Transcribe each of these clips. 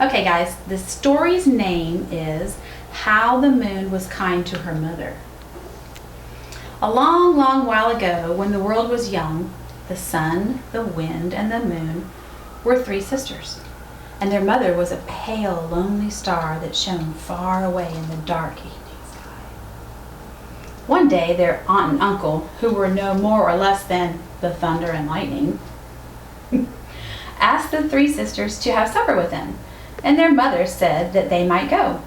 Okay, guys, the story's name is How the Moon Was Kind to Her Mother. A long, long while ago, when the world was young, the sun, the wind, and the moon were three sisters, and their mother was a pale, lonely star that shone far away in the dark evening sky. One day, their aunt and uncle, who were no more or less than the thunder and lightning, asked the three sisters to have supper with them, and their mother said that they might go.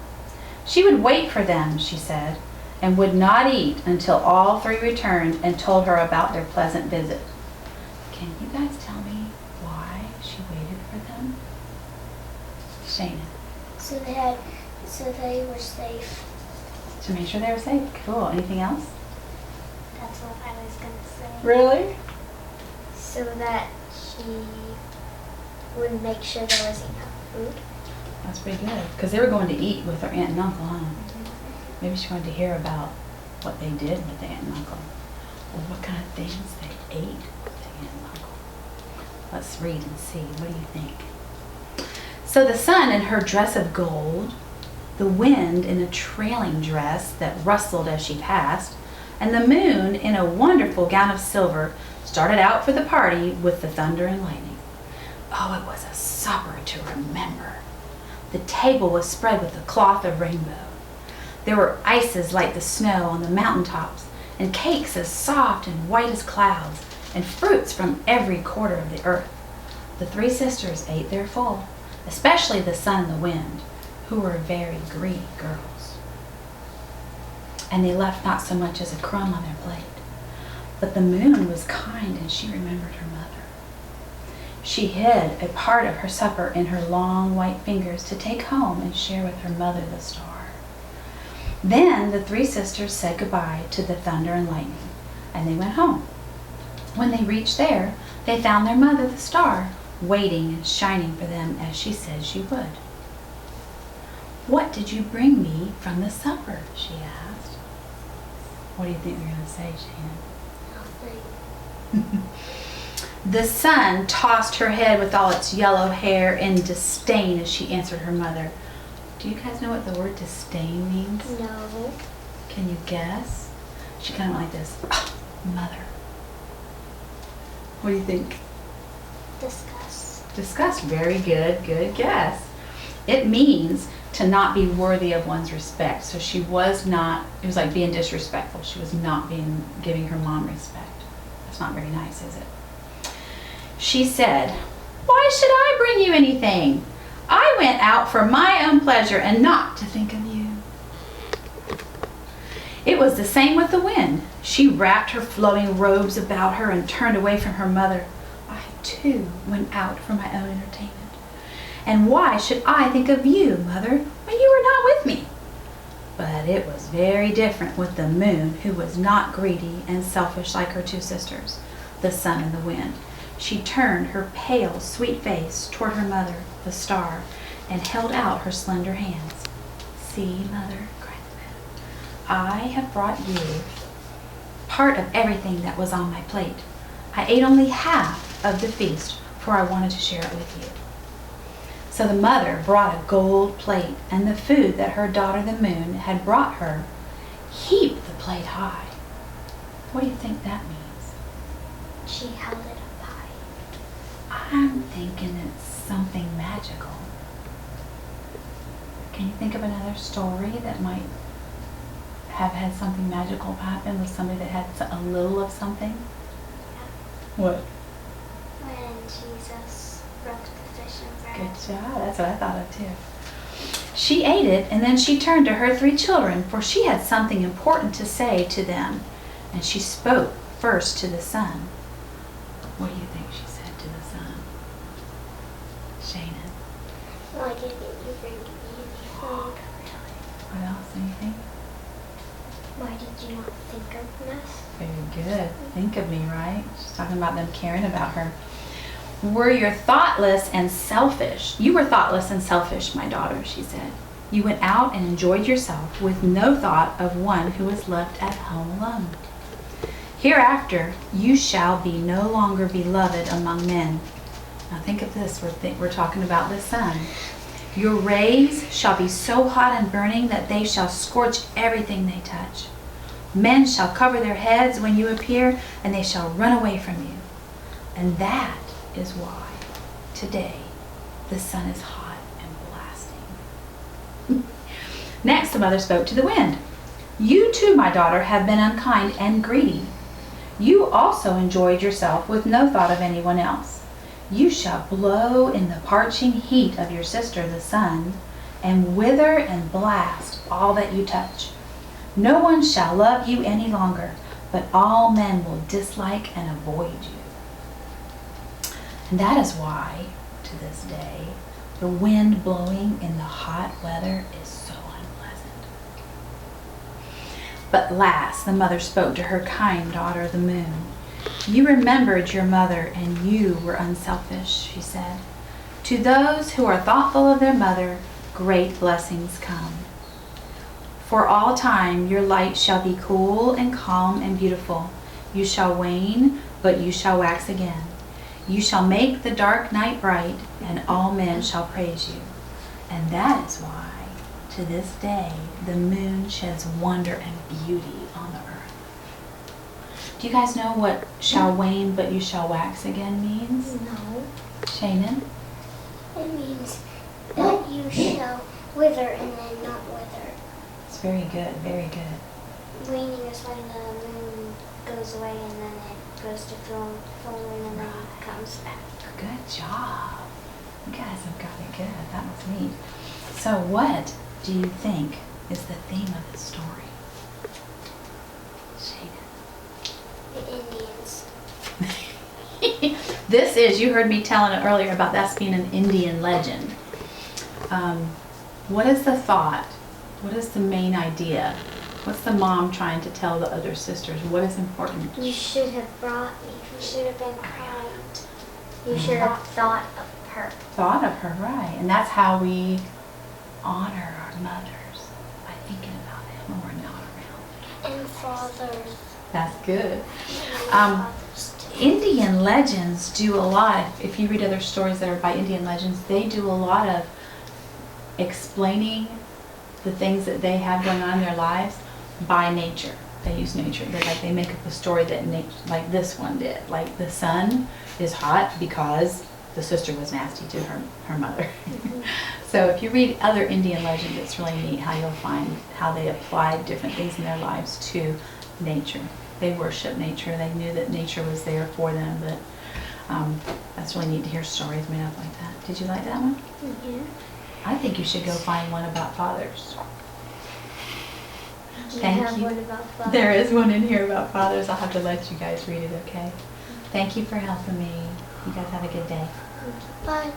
She would wait for them, she said, and would not eat until all three returned and told her about their pleasant visit. Can you guys tell me why she waited for them? Shana. So they were safe. To make sure they were safe. Cool. Anything else? That's what I was going to say. Really? So that she would make sure there was enough food. That's pretty good. Because they were going to eat with their aunt and uncle, huh? Maybe she wanted to hear about what they did with the aunt and uncle. Or what kind of things they ate with the aunt and uncle. Let's read and see. What do you think? So the sun in her dress of gold, the wind in a trailing dress that rustled as she passed, and the moon in a wonderful gown of silver started out for the party with the thunder and lightning. Oh, it was a supper to remember. The table was spread with a cloth of rainbow. There were ices like the snow on the mountaintops, and cakes as soft and white as clouds, and fruits from every quarter of the earth. The three sisters ate their full, especially the sun and the wind, who were very greedy girls. And they left not so much as a crumb on their plate. But the moon was kind, and she remembered her mother. She hid a part of her supper in her long white fingers to take home and share with her mother, the star. Then the three sisters said goodbye to the thunder and lightning, and they went home. When they reached there, they found their mother, the star, waiting and shining for them as she said she would. "What did you bring me from the supper?" she asked. What do you think they're going to say, Shannon? Nothing. The sun tossed her head with all its yellow hair in disdain as she answered her mother. Do you guys know what the word disdain means? No. Can you guess? She kind of went like this. Oh, mother. What do you think? Disgust. Disgust. Very good. Good guess. It means to not be worthy of one's respect. So she was not, it was like being disrespectful. She was not giving her mom respect. That's not very nice, is it? She said, "Why should I bring you anything? I went out for my own pleasure and not to think of you." It was the same with the wind. She wrapped her flowing robes about her and turned away from her mother. I too went out for my own entertainment. And why should I think of you, mother, when you were not with me? But it was very different with the moon, who was not greedy and selfish like her two sisters, the sun and the wind. She turned her pale, sweet face toward her mother, the star, and held out her slender hands. "See, mother," cried the moon, "I have brought you part of everything that was on my plate. I ate only half of the feast, for I wanted to share it with you." So the mother brought a gold plate, and the food that her daughter the moon had brought her heaped the plate high. What do you think that means? She held it up high. I'm thinking it's something magical. Can you think of another story that might have had something magical happen with somebody that had a little of something? What? When Jesus broke the fish and bread. Good job. That's what I thought of too. She ate it, and then she turned to her three children, for she had something important to say to them. And she spoke first to the sun. What do you think she said to the sun? Shannon. Why didn't you bring me any food? What else? Anything? Why did you not think of us? Very good. Think of me, right? She's talking about them caring about her. "Were you thoughtless and selfish? You were thoughtless and selfish, my daughter," she said. "You went out and enjoyed yourself with no thought of one who was left at home alone. Hereafter, you shall be no longer beloved among men." Now think of this. We're talking about the sun. Your rays shall be so hot and burning that they shall scorch everything they touch. Men shall cover their heads when you appear, and they shall run away from you. And that is why today the sun is hot and blasting. Next, the mother spoke to the wind. You too, my daughter, have been unkind and greedy. You also enjoyed yourself with no thought of anyone else. You shall blow in the parching heat of your sister, the sun, and wither and blast all that you touch. No one shall love you any longer, but all men will dislike and avoid you. And that is why, to this day, the wind blowing in the hot weather is so unpleasant. But last, the mother spoke to her kind daughter, the moon. You remembered your mother, and you were unselfish, she said. To those who are thoughtful of their mother, great blessings come. For all time your light shall be cool and calm and beautiful. You shall wane, but you shall wax again. You shall make the dark night bright, and all men shall praise you. And that is why, to this day, the moon sheds wonder and beauty on the earth. Do you guys know what shall wane, but you shall wax again means? No. Shannon? It means that you shall wither and then not wither. It's very good, very good. Waning is when the moon goes away and then it goes to full moon and then it comes back. Good job. You guys have got it good. That was neat. So what do you think is the theme of the story? Shannon. The Indians. This is, you heard me telling it earlier about that's being an Indian legend. What is the thought? What is the main idea? What's the mom trying to tell the other sisters? What is important? You should have brought me. You should have been kind. You should have thought of her. Thought of her, right. And that's how we honor our mothers, by thinking about them when we're not around. And fathers. That's good. And fathers too. Indian legends do a lot. If you read other stories that are by Indian legends, they do a lot of explaining the things that they have going on in their lives by nature. They use nature. They make up a story that like this one did. Like the sun is hot because the sister was nasty to her mother. Mm-hmm. So if you read other Indian legends, it's really neat how you'll find how they applied different things in their lives to nature. They worship nature. They knew that nature was there for them. But that's really neat to hear stories made up like that. Did you like that one? Yeah. I think you should go find one about fathers. Do you Thank have you. one about fathers? There is one in here about fathers. I'll have to let you guys read it, okay? Thank you for helping me. You guys have a good day. Bye.